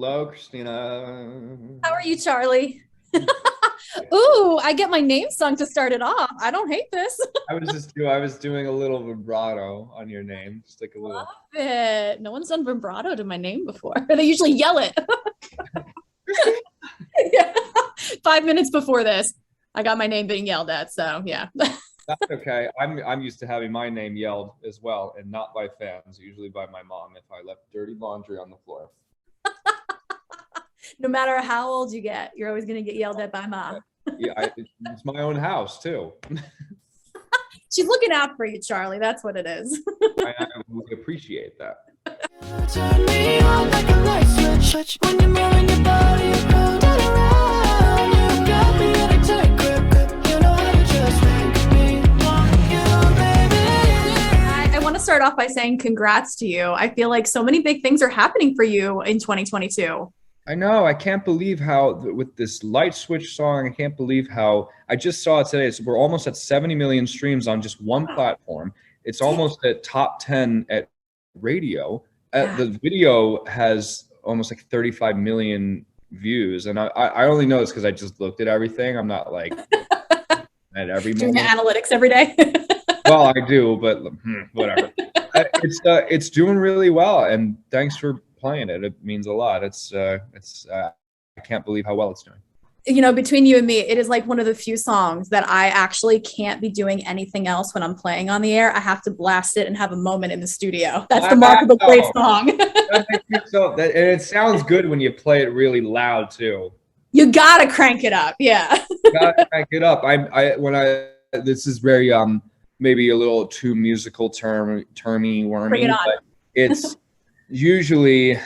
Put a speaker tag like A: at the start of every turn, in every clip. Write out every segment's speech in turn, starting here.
A: Hello, Christina.
B: How are you, Charlie? Ooh, I get my name sung to start it off. I don't hate this.
A: I was doing a little vibrato on your name, just like a
B: Love
A: little.
B: it. No one's done vibrato to my name before. They usually yell it.
A: Christina.
B: Yeah. 5 minutes before this, I got my name being yelled at. So yeah.
A: That's okay. I'm used to having my name yelled as well, and not by fans, usually by my mom if I left dirty laundry on the floor.
B: No matter how old you get, you're always gonna get yelled at by mom.
A: Yeah, it's my own house too.
B: She's looking out for you, Charlie. That's what it is.
A: I really appreciate that.
C: Turn me on like a light switch. When you're moving your body, you roll that around. You got me in a tight grip. You know how to just make me want you, baby.
B: I want to start off by saying congrats to you. I feel like so many big things are happening for you in 2022.
A: I know. I can't believe how with this light switch song, I can't believe how I just saw it today. So we're almost at 70 million streams on just one platform. It's almost at top 10 at radio. The video has almost like 35 million views. And I only know this because I just looked at everything. I'm not like at every
B: Doing
A: moment.
B: the analytics every day.
A: Well, I do, but whatever. It's doing really well. And thanks for playing it. It means a lot. I can't believe how well it's doing.
B: You know, between you and me, it is like one of the few songs that I actually can't be doing anything else when I'm playing on the air. I have to blast it and have a moment in the studio. That's the mark of a great song.
A: And it sounds good when you play it really loud too.
B: You gotta crank it up. Yeah.
A: You gotta crank it up. This is very maybe a little too musical termy wormy, but it's usually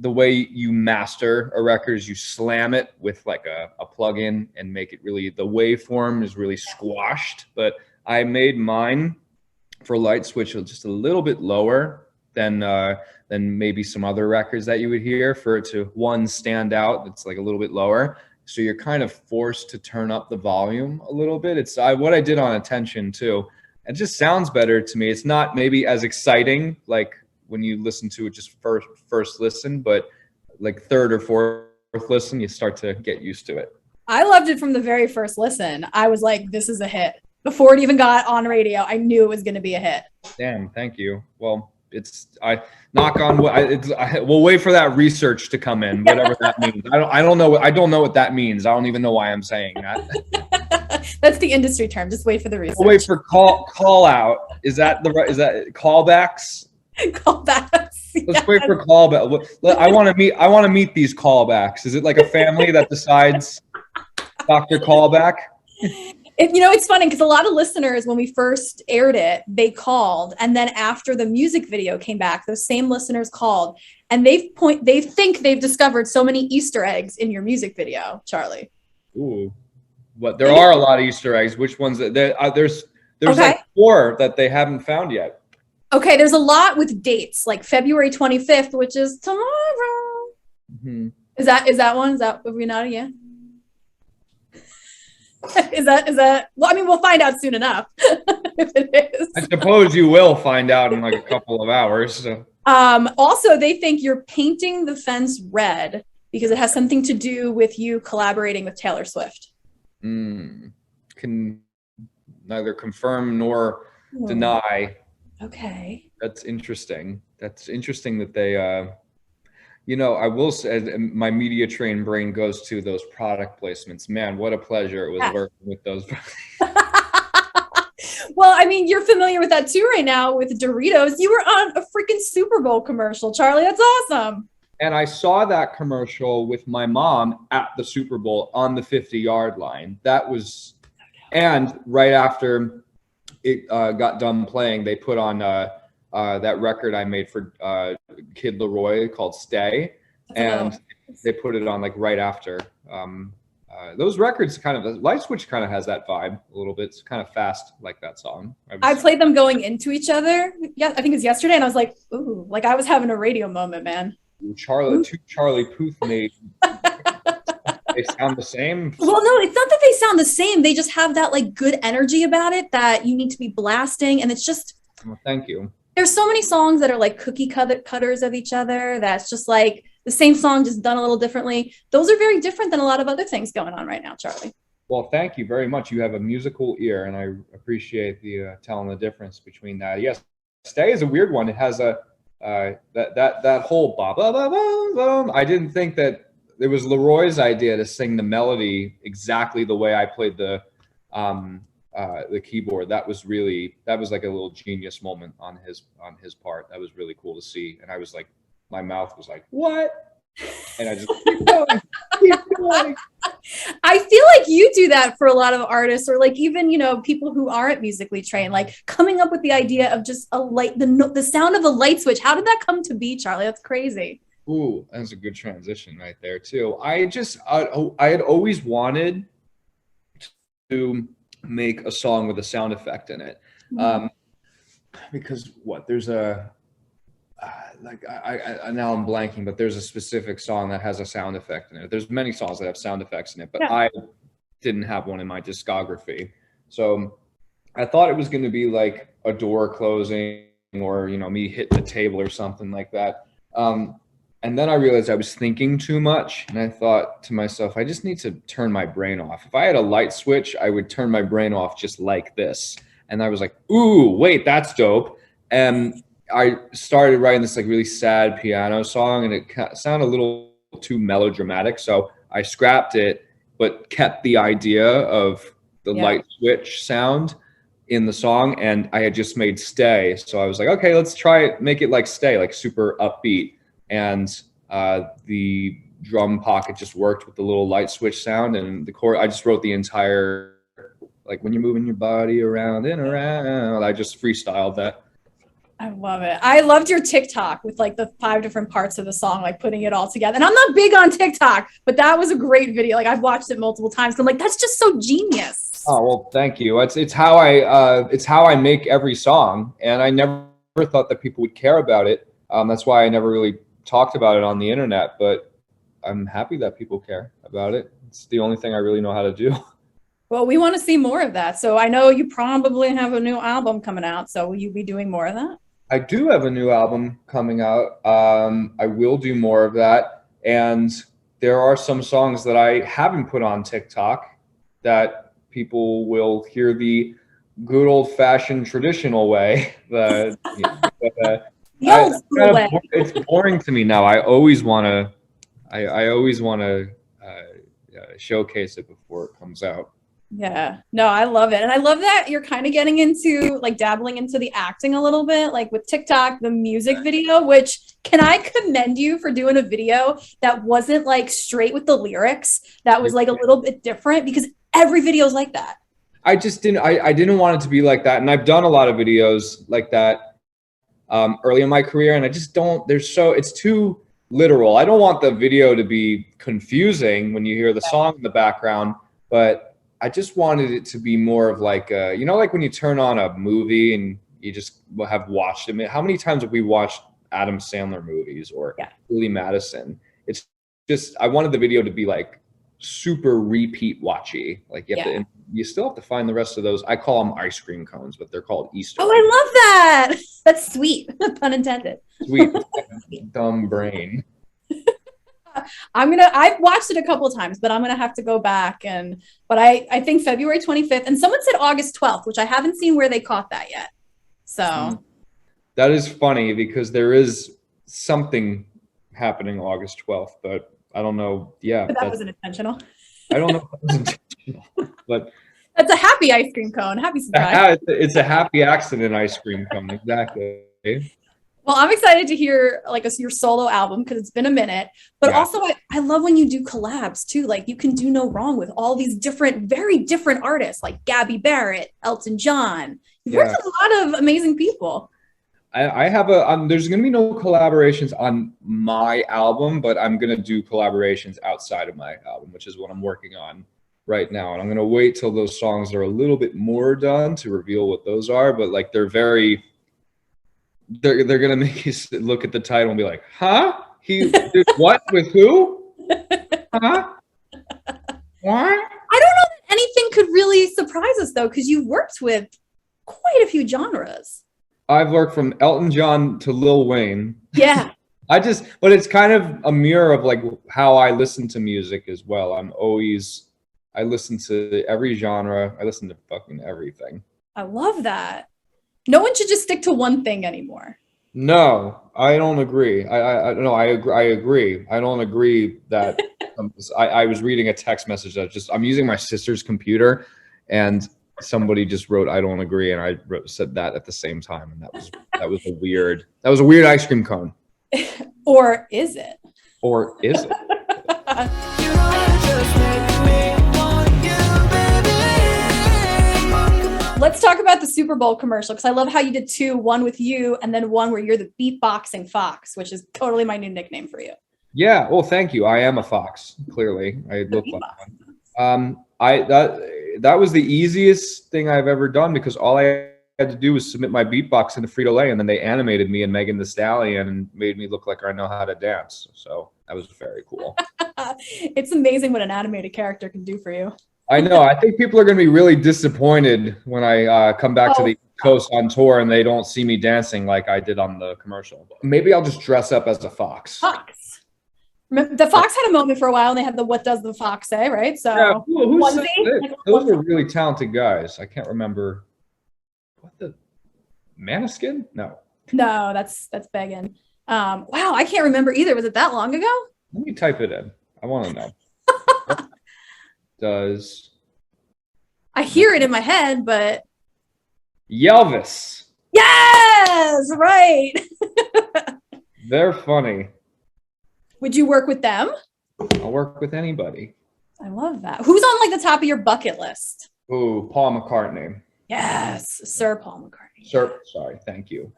A: the way you master a record is you slam it with like a plug-in and make it really, the waveform is really squashed. But I made mine for Light Switch just a little bit lower than maybe some other records that you would hear for it to stand out. It's like a little bit lower. So you're kind of forced to turn up the volume a little bit. It's what I did on Attention too. It just sounds better to me. It's not maybe as exciting like when you listen to it just first listen, but like third or fourth listen, you start to get used to it.
B: I loved it from the very first listen. I was like, this is a hit. Before it even got on radio, I knew it was going to be a hit.
A: Damn, thank you. Well, I knock on wood. We'll wait for that research to come in, whatever that means. I don't know. I don't know what that means. I don't even know why I'm saying that.
B: That's the industry term. Just wait for the research.
A: We'll wait for call out. Is that callbacks?
B: Callbacks.
A: Let's wait for callback. I want to meet these callbacks. Is it like a family that decides Dr. Callback?
B: It's funny because a lot of listeners, when we first aired it, they called, and then after the music video came back, those same listeners called, and they think they've discovered so many Easter eggs in your music video, Charlie.
A: Ooh, what? There are a lot of Easter eggs. Which ones? There's
B: Okay.
A: like 4 that they haven't found yet.
B: Okay, there's a lot with dates, like February 25th, which is tomorrow.
A: Mm-hmm.
B: Is that one? Is that, have we not yet? Is that well, I mean, we'll find out soon enough if it is.
A: I suppose you will find out in like a couple of hours. So.
B: Also, they think you're painting the fence red because it has something to do with you collaborating with Taylor Swift.
A: Can neither confirm nor deny.
B: Okay.
A: That's interesting. That's interesting that they, I will say my media trained brain goes to those product placements. Man, what a pleasure it was working with those.
B: Well, I mean, you're familiar with that too right now with Doritos. You were on a freaking Super Bowl commercial, Charlie. That's awesome.
A: And I saw that commercial with my mom at the Super Bowl on the 50-yard line. And right after it got done playing, they put on that record I made for Kid Leroy called Stay. And they put it on like right after. Those records Light Switch kind of has that vibe a little bit. It's kind of fast like that song.
B: I played them going into each other. Yeah, I think it was yesterday. And I was like, ooh, like I was having a radio moment, man.
A: Two Charlie Puth made. They sound the same.
B: Well, no, it's not that they sound the same. They just have that like good energy about it that you need to be blasting. And it's just,
A: well, thank you.
B: There's so many songs that are like cookie cutters of each other. That's just like, the same song just done a little differently. Those are very different than a lot of other things going on right now, Charlie.
A: Well, thank you very much. You have a musical ear, and I appreciate the telling the difference between that. Yes, "Stay" is a weird one. It has a that whole ba ba ba ba ba. I didn't think that it was Leroy's idea to sing the melody exactly the way I played the keyboard. That was like a little genius moment on his part. That was really cool to see. And I was like, my mouth was like, what? And I just keep going, keep going.
B: I feel like you do that for a lot of artists, or like even, you know, people who aren't musically trained, like coming up with the idea of just a light, the sound of a light switch. How did that come to be, Charlie? That's crazy.
A: Ooh, that's a good transition right there too. I had always wanted to make a song with a sound effect in it. Because there's a, I now I'm blanking, but there's a specific song that has a sound effect in it. There's many songs that have sound effects in it, but I didn't have one in my discography. So I thought it was going to be like a door closing or, you know, me hitting the table or something like that. And then I realized I was thinking too much, and I thought to myself, I just need to turn my brain off. If I had a light switch, I would turn my brain off just like this. And I was like, ooh, wait, that's dope. And I started writing this like really sad piano song, and it sounded a little too melodramatic. So I scrapped it, but kept the idea of the light switch sound in the song. And I had just made "Stay." So I was like, okay, let's try it, make it like "Stay," like super upbeat. And the drum pocket just worked with the little light switch sound, and the chord, I just wrote the entire, like, when you're moving your body around and around, I just freestyled that.
B: I love it. I loved your TikTok with like the 5 different parts of the song, like putting it all together. And I'm not big on TikTok, but that was a great video. Like I've watched it multiple times. I'm like, that's just so genius.
A: Oh, well, thank you. It's how I make every song. And I never thought that people would care about it. That's why I never really talked about it on the internet, but I'm happy that people care about it. It's the only thing I really know how to do.
B: Well, we want to see more of that. So I know you probably have a new album coming out. So will you be doing more of that?
A: I do have a new album coming out. I will do more of that. And there are some songs that I haven't put on TikTok that people will hear the good old fashioned traditional way. It's boring to me now. I always want to showcase it before it comes out.
B: Yeah, no, I love it. And I love that you're kind of getting into like dabbling into the acting a little bit, like with TikTok, the music video, which can I commend you for doing a video that wasn't like straight with the lyrics, that was like a little bit different, because every video is like that.
A: I just didn't, I didn't want it to be like that. And I've done a lot of videos like that early in my career, and I just don't, it's too literal. I don't want the video to be confusing when you hear the song in the background, but I just wanted it to be more of like, you know, like when you turn on a movie and you just have watched it. How many times have we watched Adam Sandler movies or Billy Madison? It's just, I wanted the video to be like super repeat watchy. Like you still have to find the rest of those. I call them ice cream cones, but they're called Easter eggs.
B: I love that. That's sweet. Pun intended.
A: Sweet. Dumb brain.
B: I've watched it a couple of times, but I'm gonna have to go back but I think February 25th, and someone said August 12th, which I haven't seen where they caught that yet. So
A: that is funny because there is something happening August 12th, but I don't know. Yeah,
B: but that wasn't intentional.
A: I don't know if that was intentional, but
B: that's a happy ice cream cone. Happy surprise.
A: It's a happy accident ice cream cone. Exactly.
B: Well, I'm excited to hear like your solo album because it's been a minute, but also I love when you do collabs too. Like you can do no wrong with all these different, very different artists like Gabby Barrett, Elton John. You've worked with a lot of amazing people.
A: I have there's going to be no collaborations on my album, but I'm going to do collaborations outside of my album, which is what I'm working on right now. And I'm going to wait till those songs are a little bit more done to reveal what those are. But like they're going to make you look at the title and be like, huh? He did what with who? Huh? What?
B: I don't know that anything could really surprise us though, because you've worked with quite a few genres.
A: I've worked from Elton John to Lil Wayne.
B: Yeah.
A: But it's kind of a mirror of like how I listen to music as well. I listen to every genre. I listen to fucking everything.
B: I love that. No one should just stick to one thing anymore.
A: No, I don't agree. I agree. I don't agree that I was reading a text message that I'm using my sister's computer, and somebody just wrote I don't agree, and I said that at the same time, and that was a weird ice cream cone.
B: Or is it?
A: Or is it?
C: You know how to just make me want you, baby.
B: Let's talk about the Super Bowl commercial, because I love how you did two, one with you and then one where you're the beatboxing fox, which is totally my new nickname for you.
A: Yeah. Well, thank you. I am a fox. Clearly, I look like one. That was the easiest thing I've ever done, because all I had to do was submit my beatbox into Frito-Lay, and then they animated me and Megan Thee Stallion and made me look like I know how to dance. So that was very cool.
B: It's amazing what an animated character can do for you.
A: I know. I think people are going to be really disappointed when I come back to the East Coast on tour and they don't see me dancing like I did on the commercial. Maybe I'll just dress up as a fox.
B: Fox. The fox had a moment for a while, and they had the "What does the fox say?" Right? So
A: yeah, who said
B: onesie,
A: it? Those were really talented guys. I can't remember. What the Maniskin? No,
B: that's begging. Wow, I can't remember either. Was it that long ago?
A: Let me type it in. I want to know. Does
B: I hear it in my head, but
A: Yelvis?
B: yes, right.
A: They're funny.
B: Would you work with them?
A: I'll work with anybody.
B: I love that. Who's on like the top of your bucket list?
A: Ooh, Paul McCartney.
B: Yes, Sir Paul McCartney.
A: Sir, sorry, thank you.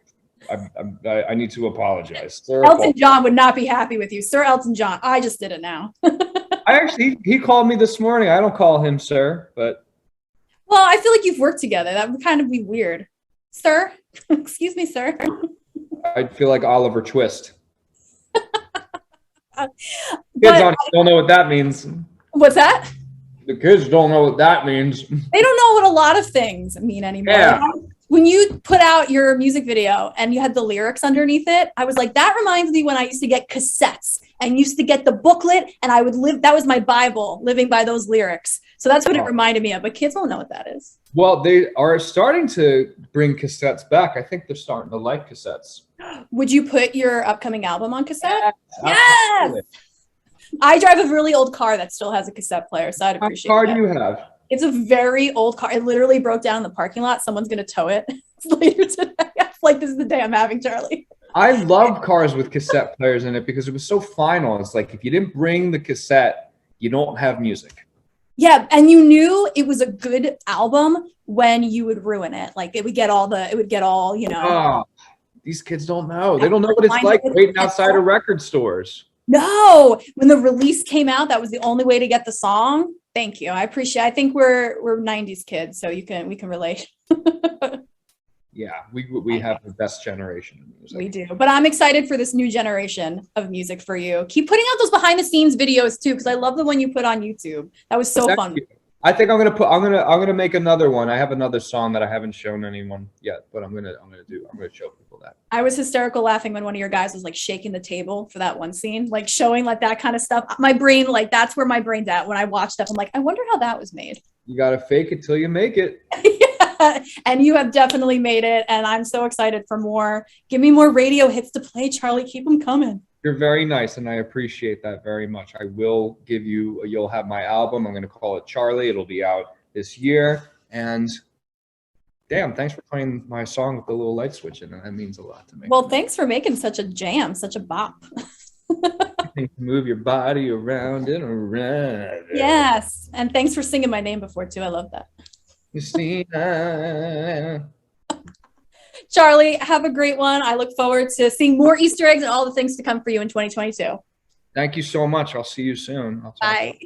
A: I need to apologize. Sir
B: Elton John would not be happy with you. Sir Elton John. I just did it now.
A: He called me this morning. I don't call him sir, but.
B: Well, I feel like you've worked together. That would kind of be weird. Sir, excuse me, sir.
A: I'd feel like Oliver Twist.
B: But,
A: don't know what that means.
B: What's that?
A: The kids don't know what that means.
B: They don't know what a lot of things mean anymore.
A: Yeah.
B: When you put out your music video and you had the lyrics underneath it, I was like, that reminds me when I used to get cassettes and used to get the booklet, and I would that was my Bible, living by those lyrics. So that's what it reminded me of. But kids won't know what that is.
A: Well, they are starting to bring cassettes back. I think they're starting to like cassettes.
B: Would you put your upcoming album on cassette?
A: Yes!
B: I drive a really old car that still has a cassette player, so I'd appreciate it.
A: What car do you have?
B: It's a very old car. It literally broke down in the parking lot. Someone's going to tow it later today. I feel like this is the day I'm having, Charlie.
A: I love cars with cassette players in it because it was so final. It's like if you didn't bring the cassette, you don't have music.
B: Yeah, and you knew it was a good album when you would ruin it. Like it would get all, you know.
A: Oh, these kids don't know. They don't know what it's like waiting outside of record stores.
B: No, when the release came out, that was the only way to get the song. Thank you. I think we're 90s kids, so we can relate.
A: Yeah, we have the best generation of music.
B: We do. But I'm excited for this new generation of music for you. Keep putting out those behind the scenes videos too, because I love the one you put on YouTube. That was so fun.
A: I think I'm gonna make another one. I have another song that I haven't shown anyone yet, but I'm gonna show people that.
B: I was hysterical laughing when one of your guys was like shaking the table for that one scene, like showing like that kind of stuff. My brain, like that's where my brain's at when I watch stuff. I'm like, I wonder how that was made.
A: You gotta fake it till you make it.
B: Yeah, and you have definitely made it, and I'm so excited for more. Give me more radio hits to play, Charlie. Keep them coming.
A: You're very nice, and I appreciate that very much. I will give you, you'll have my album. I'm going to call it Charlie. It'll be out this year. And damn, thanks for playing my song with the little light switch in it. That means a lot to me.
B: Well, thanks for making such a jam, such a bop.
A: Move your body around and around.
B: Yes, and thanks for singing my name before, too. I love that.
A: Christina.
B: Charlie, have a great one. I look forward to seeing more Easter eggs and all the things to come for you in 2022.
A: Thank you so much. I'll see you soon.
B: Bye.